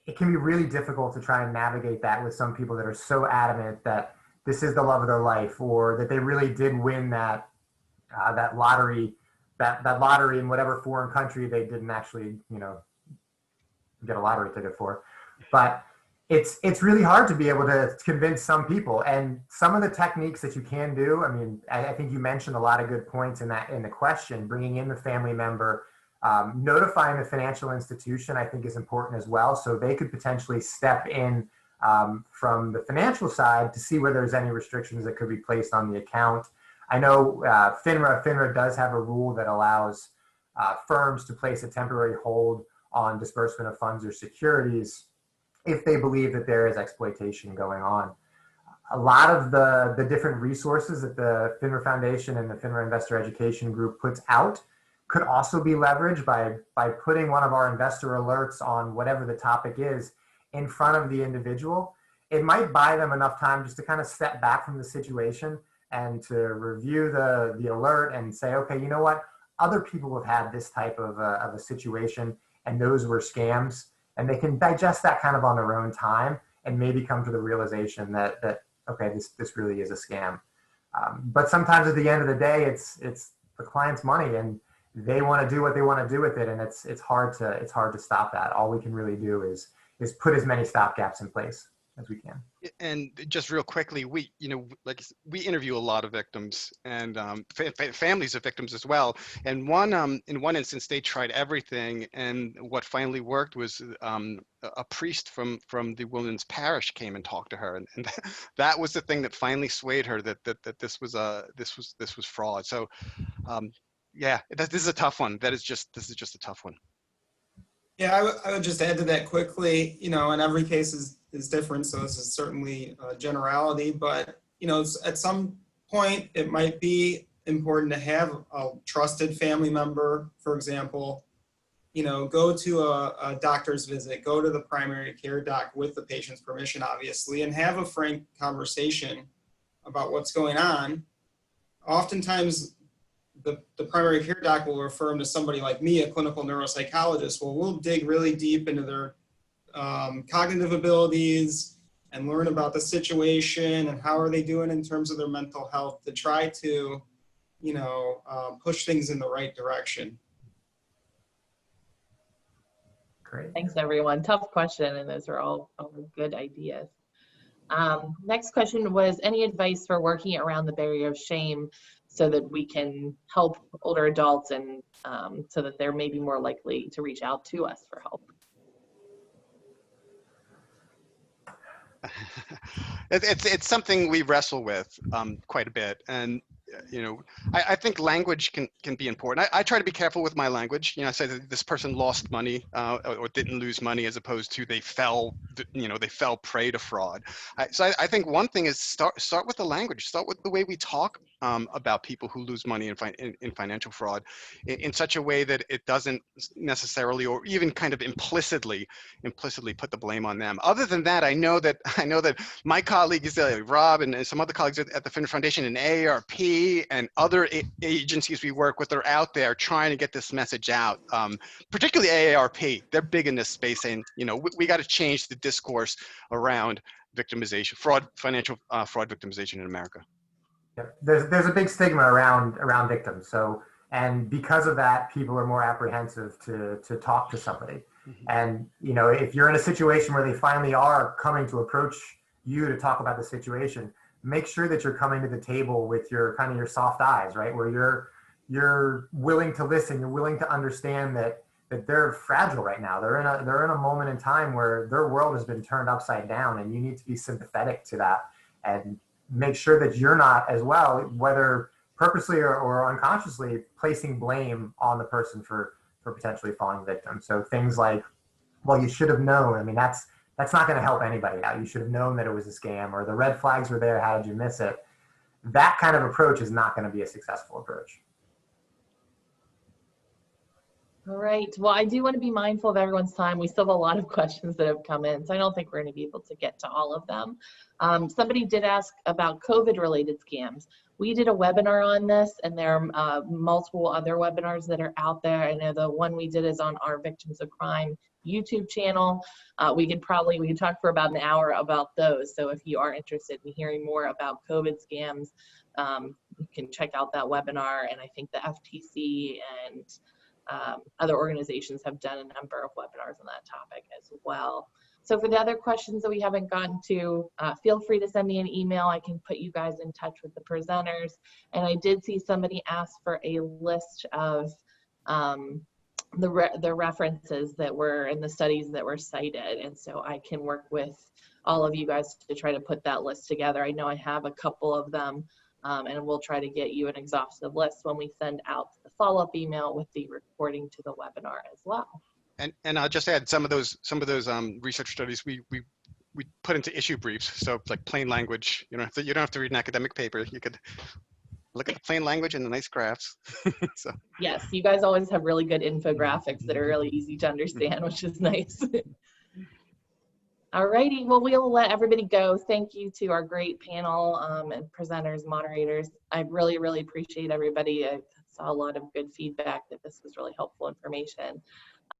it can be really difficult to try and navigate that with some people that are so adamant that this is the love of their life, or that they really did win that lottery in whatever foreign country they didn't actually, get a lottery ticket for. But it's really hard to be able to convince some people. And some of the techniques that you can do, I mean, I think you mentioned a lot of good points in the question. Bringing in the family member, notifying the financial institution, I think is important as well. So they could potentially step in from the financial side to see where there's any restrictions that could be placed on the account. I know FINRA does have a rule that allows firms to place a temporary hold on disbursement of funds or securities if they believe that there is exploitation going on. A lot of the different resources that the FINRA Foundation and the FINRA Investor Education Group puts out could also be leveraged by putting one of our investor alerts on whatever the topic is in front of the individual. It might buy them enough time just to kind of step back from the situation and to review the alert and say, okay, you know what? Other people have had this type of a situation and those were scams. And they can digest that kind of on their own time and maybe come to the realization that okay, this really is a scam. But sometimes at the end of the day, it's the client's money and they want to do what they want to do with it, and it's hard to stop that. All we can really do is put as many stopgaps in place as we can. And just real quickly, we interview a lot of victims and families of victims as well. And in one instance, they tried everything, and what finally worked was a priest from the woman's parish came and talked to her, and that was the thing that finally swayed her that this was fraud. So yeah, this is a tough one. This is just a tough one. Yeah, I would just add to that quickly, and every case is different, so this is certainly a generality, but, at some point it might be important to have a trusted family member, for example, go to a doctor's visit, go to the primary care doc with the patient's permission, obviously, and have a frank conversation about what's going on. Oftentimes, the primary care doc will refer them to somebody like me, a clinical neuropsychologist. Well, we'll dig really deep into their cognitive abilities and learn about the situation and how are they doing in terms of their mental health to try to, push things in the right direction. Great. Thanks, everyone. Tough question, and those are all good ideas. Next question was, any advice for working around the barrier of shame so that we can help older adults and so that they're maybe more likely to reach out to us for help? It's something we wrestle with quite a bit, and I think language can be important. I try to be careful with my language. I say that this person lost money or didn't lose money, as opposed to they fell prey to fraud. So I think one thing is start with the language. Start with the way we talk about people who lose money in financial fraud, in such a way that it doesn't necessarily or even kind of implicitly put the blame on them. Other than that, I know that my colleagues, Rob and some other colleagues at the FINRA Foundation and AARP and other agencies we work with are out there trying to get this message out. Particularly AARP, they're big in this space, saying, we got to change the discourse around victimization, financial fraud victimization in America. Yeah. There's a big stigma around victims. So, and because of that, people are more apprehensive to talk to somebody. Mm-hmm. And, if you're in a situation where they finally are coming to approach you to talk about the situation, make sure that you're coming to the table with your soft eyes, right? Where you're willing to listen, you're willing to understand that they're fragile right now. They're in a moment in time where their world has been turned upside down, and you need to be sympathetic to that and make sure that you're not as well, whether purposely or unconsciously, placing blame on the person for potentially falling victim. So things like, well, you should have known. I mean, that's not going to help anybody out. You should have known that it was a scam, or the red flags were there. How did you miss it? That kind of approach is not going to be a successful approach. All right. Well, I do want to be mindful of everyone's time. We still have a lot of questions that have come in, so I don't think we're going to be able to get to all of them. Somebody did ask about COVID-related scams. We did a webinar on this, and there are multiple other webinars that are out there. I know the one we did is on our Victims of Crime YouTube channel. We could talk for about an hour about those. So if you are interested in hearing more about COVID scams, you can check out that webinar. And I think the FTC and other organizations have done a number of webinars on that topic as well. So for the other questions that we haven't gotten to, feel free to send me an email. I can put you guys in touch with the presenters. And I did see somebody ask for a list of the references that were in the studies that were cited. And so I can work with all of you guys to try to put that list together. I know I have a couple of them. And we'll try to get you an exhaustive list when we send out the follow-up email with the recording to the webinar as well. And I'll just add some of those research studies we put into issue briefs. So like plain language, you don't have to read an academic paper. You could look at the plain language and the nice graphs. So. Yes, you guys always have really good infographics that are really easy to understand, which is nice. All righty, well, we'll let everybody go. Thank you to our great panel and presenters, moderators. I really, really appreciate everybody. I saw a lot of good feedback that this was really helpful information.